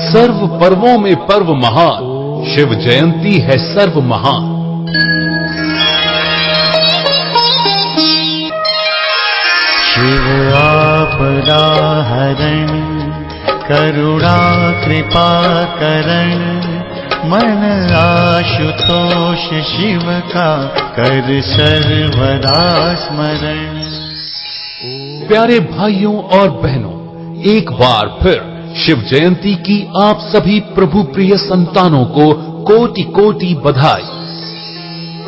सर्व पर्वों में पर्व महान, शिव जयंती है सर्व महान। शिव आपदा हरण, करुणा कृपा करण, मन आशुतोष शिव का कर सर्वदा स्मरण। प्यारे भाइयों और बहनों, एक बार फिर शिव जयंती की आप सभी प्रभु प्रिय संतानों को कोटि कोटि बधाई।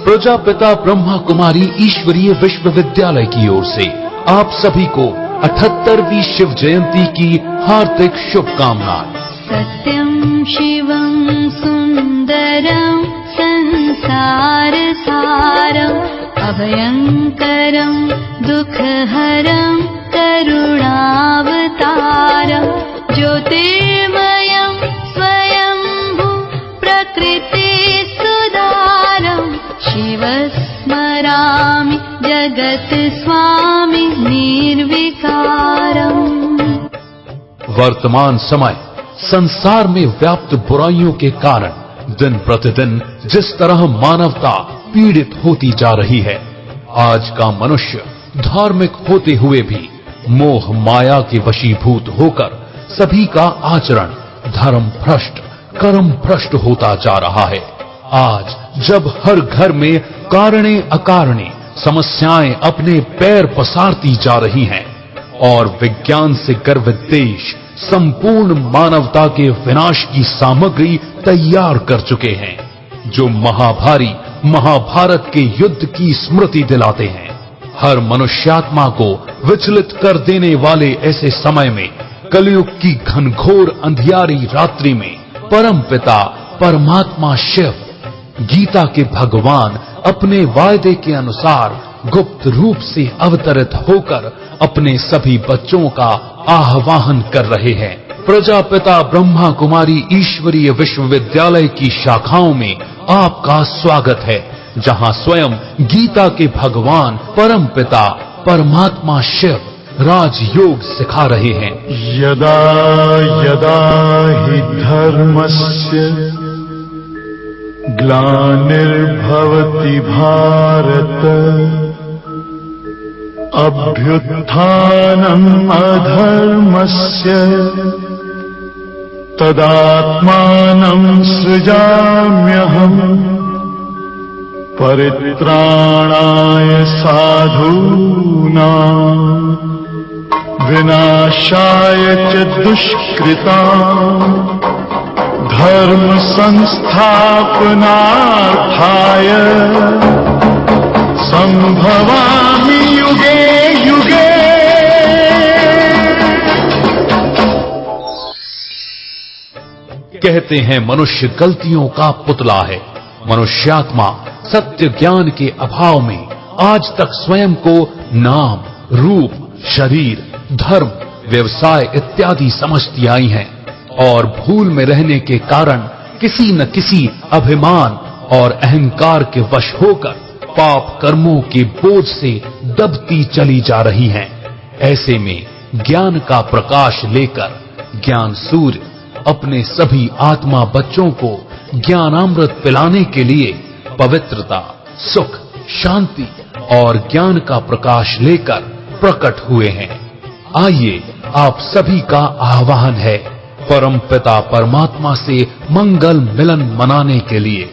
प्रजापिता ब्रह्मा कुमारी ईश्वरीय विश्वविद्यालय की ओर से आप सभी को 78वीं शिव जयंती की हार्दिक शुभकामनाएं। सत्यं शिवं सुंदरं संसार सारं, अभयंकरं दुःखहरं करुणावतारं, ज्योतिर्मयं स्वयंभू प्रकृति सुदारं, शिवस्मरामि जगत स्वामी निर्विकारम्। वर्तमान समय संसार में व्याप्त बुराइयों के कारण दिन प्रतिदिन जिस तरह मानवता पीड़ित होती जा रही है, आज का मनुष्य धार्मिक होते हुए भी मोह माया के वशीभूत होकर सभी का आचरण धर्म भ्रष्ट, कर्म भ्रष्ट होता जा रहा है। आज जब हर घर में कारणे अकारणे समस्याएं अपने पैर पसारती जा रही हैं और विज्ञान से गर्वित देश संपूर्ण मानवता के विनाश की सामग्री तैयार कर चुके हैं, जो महाभारी महाभारत के युद्ध की स्मृति दिलाते हैं। हर मनुष्यात्मा को विचलित कर देने वाले ऐसे समय में, कलयुग की घनघोर अंधियारी रात्रि में परम पिता परमात्मा शिव, गीता के भगवान अपने वायदे के अनुसार गुप्त रूप से अवतरित होकर अपने सभी बच्चों का आह्वान कर रहे हैं। प्रजापिता ब्रह्मा कुमारी ईश्वरीय विश्वविद्यालय की शाखाओं में आपका स्वागत है, जहां स्वयं गीता के भगवान परम पिता परमात्मा शिव राजयोग सिखा रहे हैं। यदा यदा हि धर्मस्य ग्लानिर्भवति भारत, अभ्युत्थानम् अधर्मस्य तदात्मानं सृजाम्यहम्, परित्राणाय साधूनां विनाशाय च दुष्कृताम्, धर्म संस्थापनार्थाय संभवामि युगे युगे। कहते हैं मनुष्य गलतियों का पुतला है। मनुष्यात्मा सत्य ज्ञान के अभाव में आज तक स्वयं को नाम, रूप, शरीर, धर्म, व्यवसाय इत्यादि समझती आई हैं और भूल में रहने के कारण किसी न किसी अभिमान और अहंकार के वश होकर पाप कर्मों के बोझ से दबती चली जा रही हैं। ऐसे में ज्ञान का प्रकाश लेकर ज्ञान सूर्य अपने सभी आत्मा बच्चों को ज्ञानामृत पिलाने के लिए पवित्रता, सुख, शांति और ज्ञान का प्रकाश लेकर प्रकट हुए हैं। आइए आप सभी का आह्वान है परम पिता परमात्मा से मंगल मिलन मनाने के लिए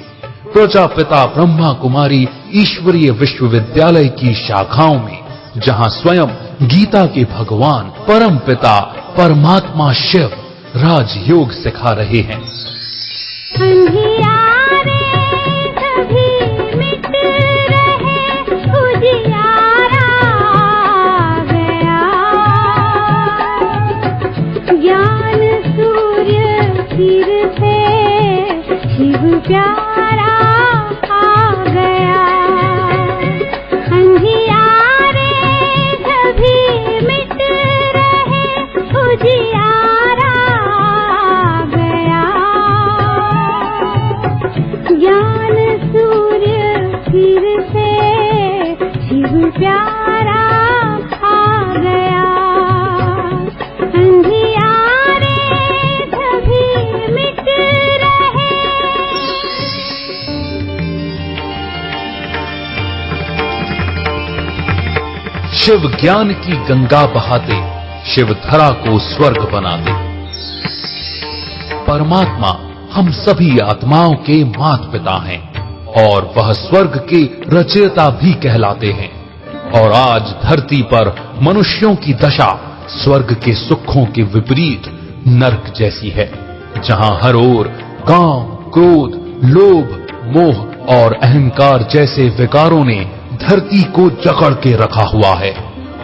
प्रजापिता ब्रह्मा कुमारी ईश्वरीय विश्वविद्यालय की शाखाओं में, जहां स्वयं गीता के भगवान परम पिता परमात्मा शिव राजयोग सिखा रहे हैं। ज्ञान सूर्य सिर से शिव प्यारा आ गया, अंधियारे सभी मिट रहे, उजियारा आ गया। ज्ञान सूर्य सिर से शिव प्यारा शिव ज्ञान की गंगा बहाते शिव धरा को स्वर्ग बनाते। परमात्मा हम सभी आत्माओं के माता पिता हैं और वह स्वर्ग के रचयिता भी कहलाते हैं। और आज धरती पर मनुष्यों की दशा स्वर्ग के सुखों के विपरीत नरक जैसी है, जहां हर ओर काम, क्रोध, लोभ, मोह और अहंकार जैसे विकारों ने धरती को जकड़ के रखा हुआ है।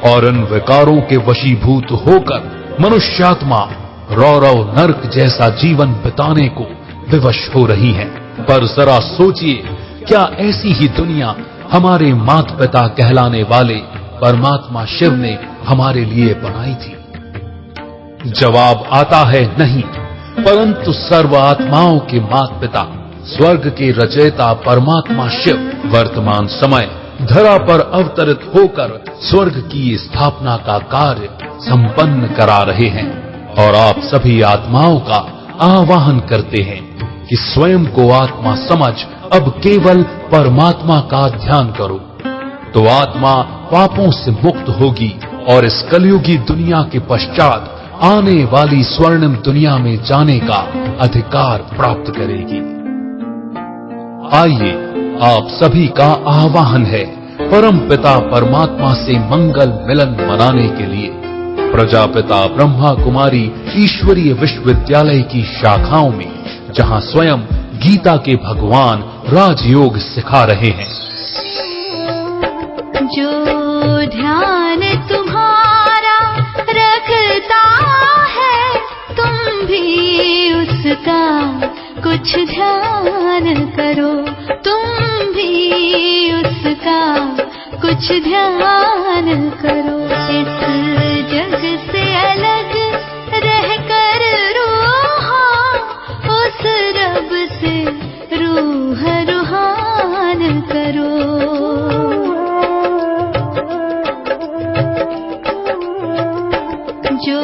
और इन विकारों के वशीभूत होकर मनुष्यात्मा रौरव नरक जैसा जीवन बिताने को विवश हो रही है। पर जरा सोचिए, क्या ऐसी ही दुनिया हमारे माता पिता कहलाने वाले परमात्मा शिव ने हमारे लिए बनाई थी? जवाब आता है नहीं, परंतु सर्व आत्माओं के माता पिता स्वर्ग के रचयिता परमात्मा शिव वर्तमान समय धरा पर अवतरित होकर स्वर्ग की स्थापना का कार्य संपन्न करा रहे हैं। और आप सभी आत्माओं का आवाहन करते हैं कि स्वयं को आत्मा समझ अब केवल परमात्मा का ध्यान करो, तो आत्मा पापों से मुक्त होगी और इस कलयुगी दुनिया के पश्चात आने वाली स्वर्णिम दुनिया में जाने का अधिकार प्राप्त करेगी। आइए, आप सभी का आह्वान है परम पिता परमात्मा से मंगल मिलन मनाने के लिए प्रजापिता ब्रह्मा कुमारी ईश्वरीय विश्वविद्यालय की शाखाओं में, जहां स्वयं गीता के भगवान राजयोग सिखा रहे हैं। जो ध्यान तुम्हारा रखता है, तुम भी उसका कुछ ध्यान करो, तुम भी उसका कुछ ध्यान करो। इस जग से अलग रहकर रूहां उस रब से रूह रूहान करो। जो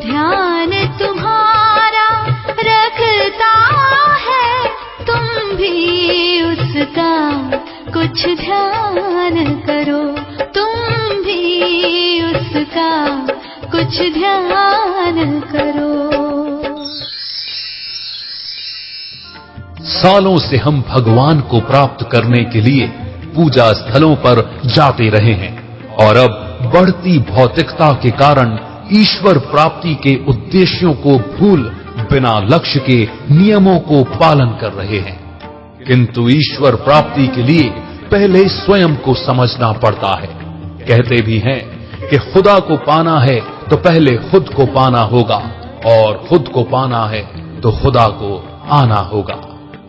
ध्यान तुम्हारा रखता है, तुम भी उसका कुछ ध्यान करो, तुम भी उसका कुछ ध्यान करो। सालों से हम भगवान को प्राप्त करने के लिए पूजा स्थलों पर जाते रहे हैं और अब बढ़ती भौतिकता के कारण ईश्वर प्राप्ति के उद्देश्यों को भूल बिना लक्ष्य के नियमों को पालन कर रहे हैं। किंतु ईश्वर प्राप्ति के लिए पहले स्वयं को समझना पड़ता है। कहते भी हैं कि खुदा को पाना है तो पहले खुद को पाना होगा, और खुद को पाना है तो खुदा को आना होगा।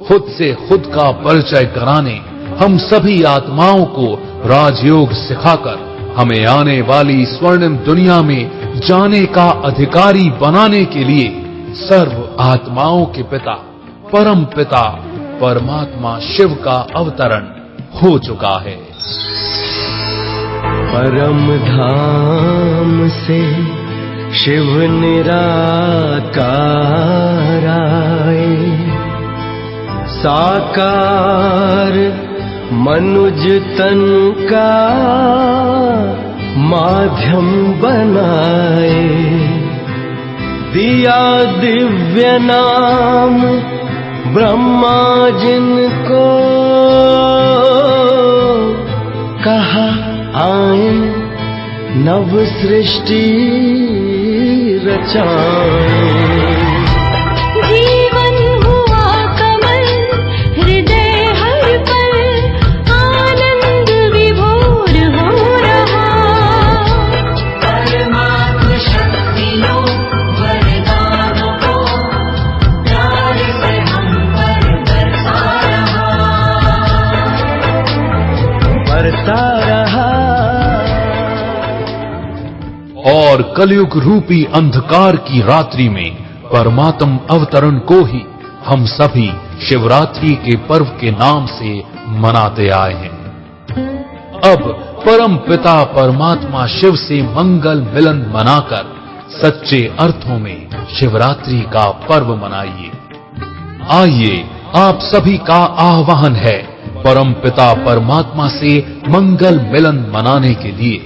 खुद से खुद का परिचय कराने हम सभी आत्माओं को राजयोग सिखाकर हमें आने वाली स्वर्णिम दुनिया में जाने का अधिकारी बनाने के लिए सर्व आत्माओं के पिता परम पिता परमात्मा शिव का अवतरण हो चुका है। परम धाम से शिव निराकार आए, साकार मनुज तन का माध्यम बनाए, दिया दिव्य नाम ब्रह्मा जिनको, कहा आए नव सृष्टि रचाएं। जीवन हुआ कमल हृदय हर पल, आनंद विभोर हो रहा। परमात्म शक्तियों वरदानों को प्यार से हम पर बरसा रहा। और कलयुग रूपी अंधकार की रात्रि में परमात्म अवतरण को ही हम सभी शिवरात्रि के पर्व के नाम से मनाते आए हैं। अब परम पिता परमात्मा शिव से मंगल मिलन मनाकर सच्चे अर्थों में शिवरात्रि का पर्व मनाइए। आइए, आप सभी का आह्वान है परम पिता परमात्मा से मंगल मिलन मनाने के लिए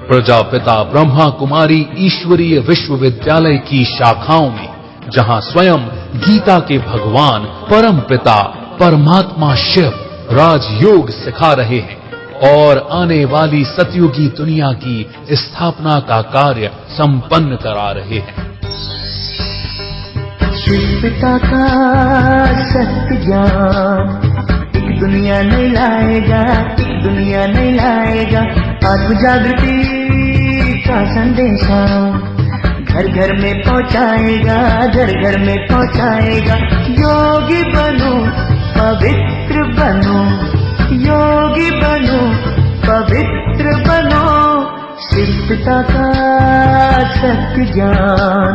प्रजापिता ब्रह्मा कुमारी ईश्वरीय विश्वविद्यालय की शाखाओं में, जहां स्वयं गीता के भगवान परम पिता परमात्मा शिव राजयोग सिखा रहे हैं और आने वाली सतयुगी दुनिया की स्थापना का कार्य संपन्न करा रहे हैं। शिव पिता का सत्य ज्ञान एक दुनिया नहीं लाएगा, एक दुनिया नहीं लाएगा। आत्म जागृति का संदेशा घर घर में पहुंचाएगा, घर घर में पहुंचाएगा। योगी बनो पवित्र बनो, योगी बनो पवित्र बनो। शिव पिता का सत्य ज्ञान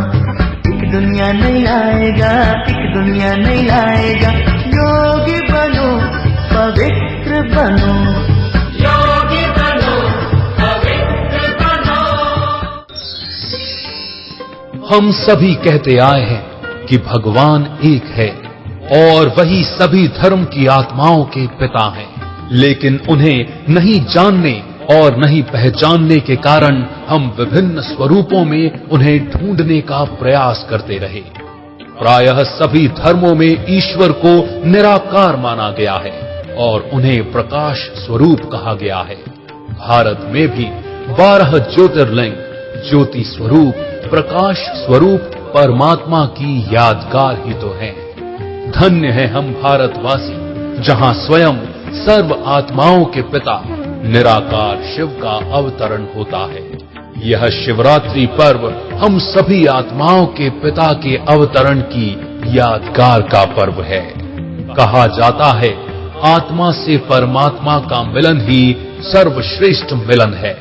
एक दुनिया नहीं लाएगा, एक दुनिया नहीं लाएगा। योगी बनो पवित्र बनो, योगी बनो पवित्र बनो। हम सभी कहते आए हैं कि भगवान एक है और वही सभी धर्म की आत्माओं के पिता हैं, लेकिन उन्हें नहीं जानने और नहीं पहचानने के कारण हम विभिन्न स्वरूपों में उन्हें ढूंढने का प्रयास करते रहे। प्रायः सभी धर्मों में ईश्वर को निराकार माना गया है और उन्हें प्रकाश स्वरूप कहा गया है। भारत में भी 12 ज्योतिर्लिंग ज्योति स्वरूप, प्रकाश स्वरूप परमात्मा की यादगार ही तो हैं। धन्य है हम भारतवासी, जहां स्वयं सर्व आत्माओं के पिता निराकार शिव का अवतरण होता है। यह शिवरात्रि पर्व हम सभी आत्माओं के पिता के अवतरण की यादगार का पर्व है। कहा जाता है आत्मा से परमात्मा का मिलन ही सर्वश्रेष्ठ मिलन है।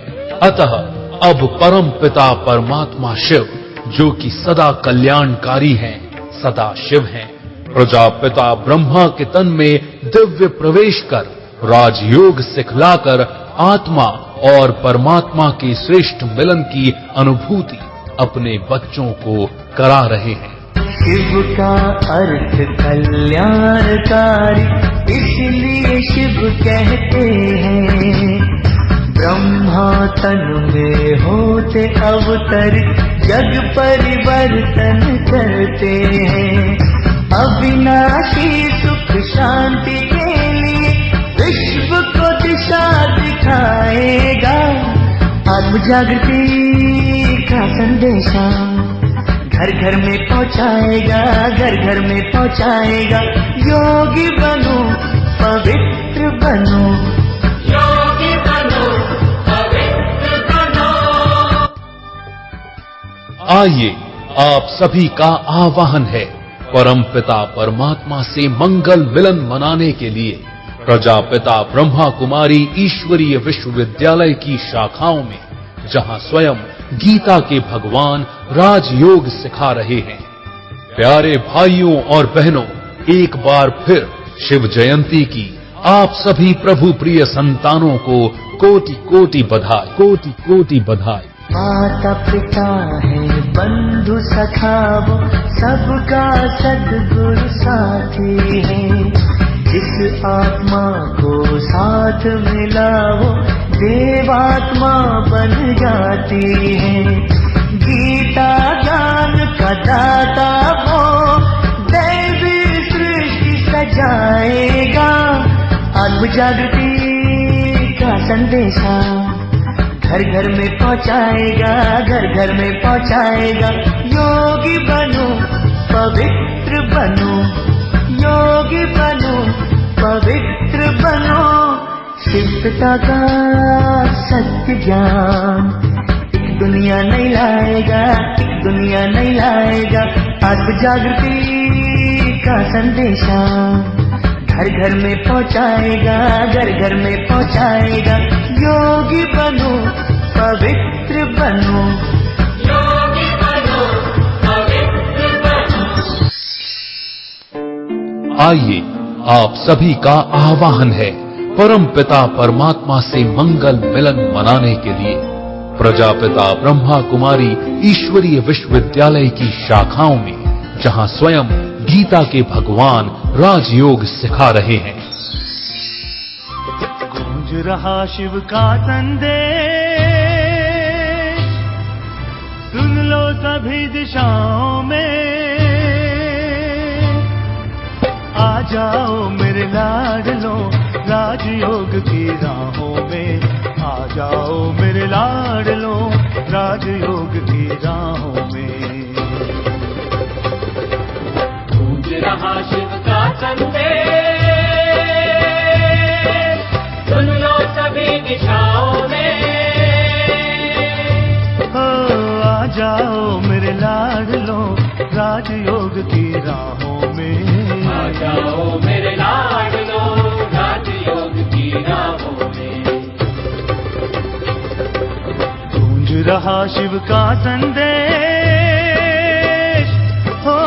अतः अब परम पिता परमात्मा शिव, जो कि सदा कल्याणकारी हैं, सदा शिव हैं, प्रजापिता ब्रह्मा के तन में दिव्य प्रवेश कर राजयोग सिखलाकर आत्मा और परमात्मा के श्रेष्ठ मिलन की अनुभूति अपने बच्चों को करा रहे हैं। शिव का अर्थ कल्याणकारी, इसलिए शिव कहते हैं। ब्रह्मा तन में होते अवतरित, जग परिवर्तन करते हैं। अविनाशी सुख शांति के लिए विश्व को दिशा दिखाएगा। आत्म जागृति का संदेशा घर घर में पहुंचाएगा, घर घर में पहुंचाएगा। योगी बनो पवित्र बनो, योगी बनो पवित्र बनो। आइए, आप सभी का आह्वान है परम पिता परमात्मा से मंगल मिलन मनाने के लिए प्रजापिता ब्रह्मा कुमारी ईश्वरीय विश्वविद्यालय की शाखाओं में, जहां स्वयं गीता के भगवान राजयोग सिखा रहे हैं। प्यारे भाइयों और बहनों, एक बार फिर शिव जयंती की आप सभी प्रभु प्रिय संतानों को कोटि कोटि बधाई, कोटि कोटि बधाई। माता पिता है बंधु सखा वो, सबका सद्गुरु साथी है। जिस आत्मा को साथ मिला वो देवात्मा बन जाती है। गीता ज्ञान का दाता वो दैवी सृष्टि सजाएगा। आत्म जागृति का संदेशा घर घर में पहुंचाएगा, घर घर में पहुंचाएगा। योगी बनो पवित्र बनो, योगी बनो पवित्र बनो। शिव पिता का सत्य ज्ञान एक दुनिया नहीं लाएगा, एक दुनिया नहीं लाएगा। आत्म जागृति का संदेशा घर घर में पहुंचाएगा, घर घर में पहुंचाएगा। योगी बनो पवित्र बनो, योगी बनो पवित्र बनो। आइए, आप सभी का आह्वान है परम पिता परमात्मा से मंगल मिलन मनाने के लिए प्रजापिता ब्रह्मा कुमारी ईश्वरीय विश्वविद्यालय की शाखाओं में, जहां स्वयं गीता के भगवान राजयोग सिखा रहे हैं। गूंज रहा शिव का संदेश, सभी दिशाओं में, आ जाओ मेरे लाडलो राजयोग की राहों में, आ जाओ मेरे लाडलो राजयोग की राहों में। गूंज रहा शिव का संदेश, सुन लो सभी दिशाओं में, आ जाओ मेरे लाडलो राजयोग की राहों में, आ जाओ मेरे लाडलो राजयोग की राहों में। गूंज रहा शिव का संदेश, हो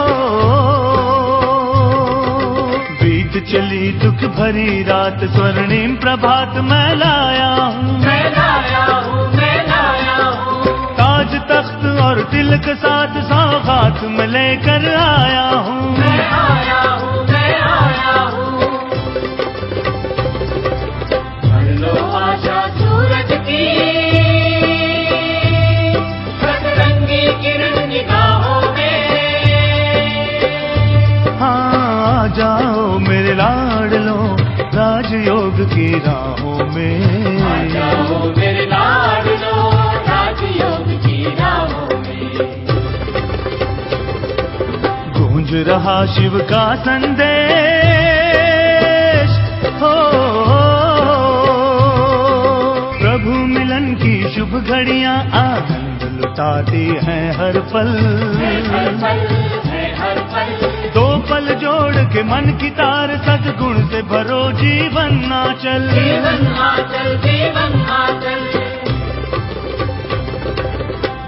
बीत चली दुख भरी रात, स्वर्णिम प्रभात मैं लाया हूँ, मैं लाया हूँ, मैं लाया हूँ, ताज तख्त और तिलक साथ सौगात में लेकर आया हूँ, मैं आया हूँ, मैं आया हूँ। भर लो आशा सूरज की रंगी किरण निगाहों में, हाँ आ जाओ मेरे लाडलो राजयोग की राहों में, आ जाओ मेरे लाडलो राजयोग की राहों में। गूंज रहा शिव का संदेश, हो प्रभु मिलन की शुभ घड़ियां आनंद लुटाती हैं हर पल, हर पल है हर पल, दो पल जोड़ के मन की तार सद्गुण से भरो जीवन नाचल, जीवन आचल, जीवन आचल।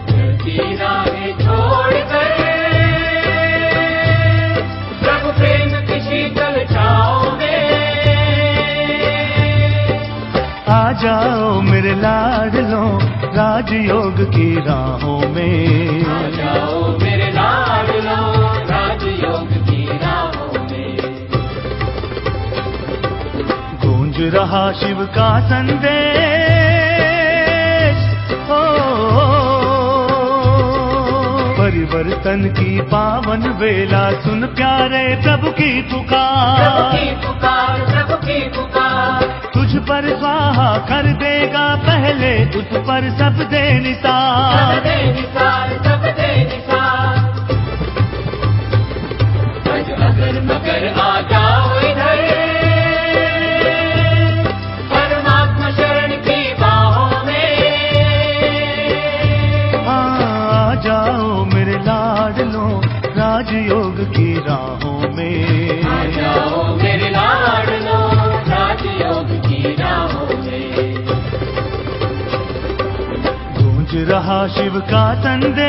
चलती राहें छोड़कर प्रभु प्रेम की शीतल छाओं में, आ जाओ मेरे लाडलो राजयोग की राहों में, आ जाओ मेरे लाडलो राजयोग की राहों में। गूंज रहा शिव का संदेश, हो परिवर्तन की पावन वेला, सुन प्यारे प्रभु की प्रभु पुकार, की पुकार, प्रभु की पुकार, तुझ पर स्वाहा कर देगा पहले, उस पर सब दे सब निसार, दे निसार, सब दे निसार। अगर मगर आ जाओ इधर, परमात्मा शरण की बाहों में, आ जाओ मेरे लाडलो राजयोग की राहों में, आ जाओ मेरे लाडलो राजयोग की राहों में। गूंज रहा शिव का संदेश,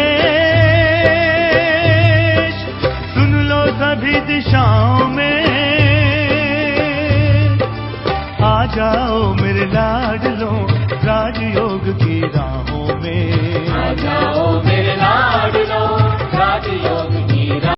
सुन लो सभी दिशाओं में, आ जाओ मेरे लाडलो राजयोग की राहों में, आ जाओ मेरे लाडलो राजयोग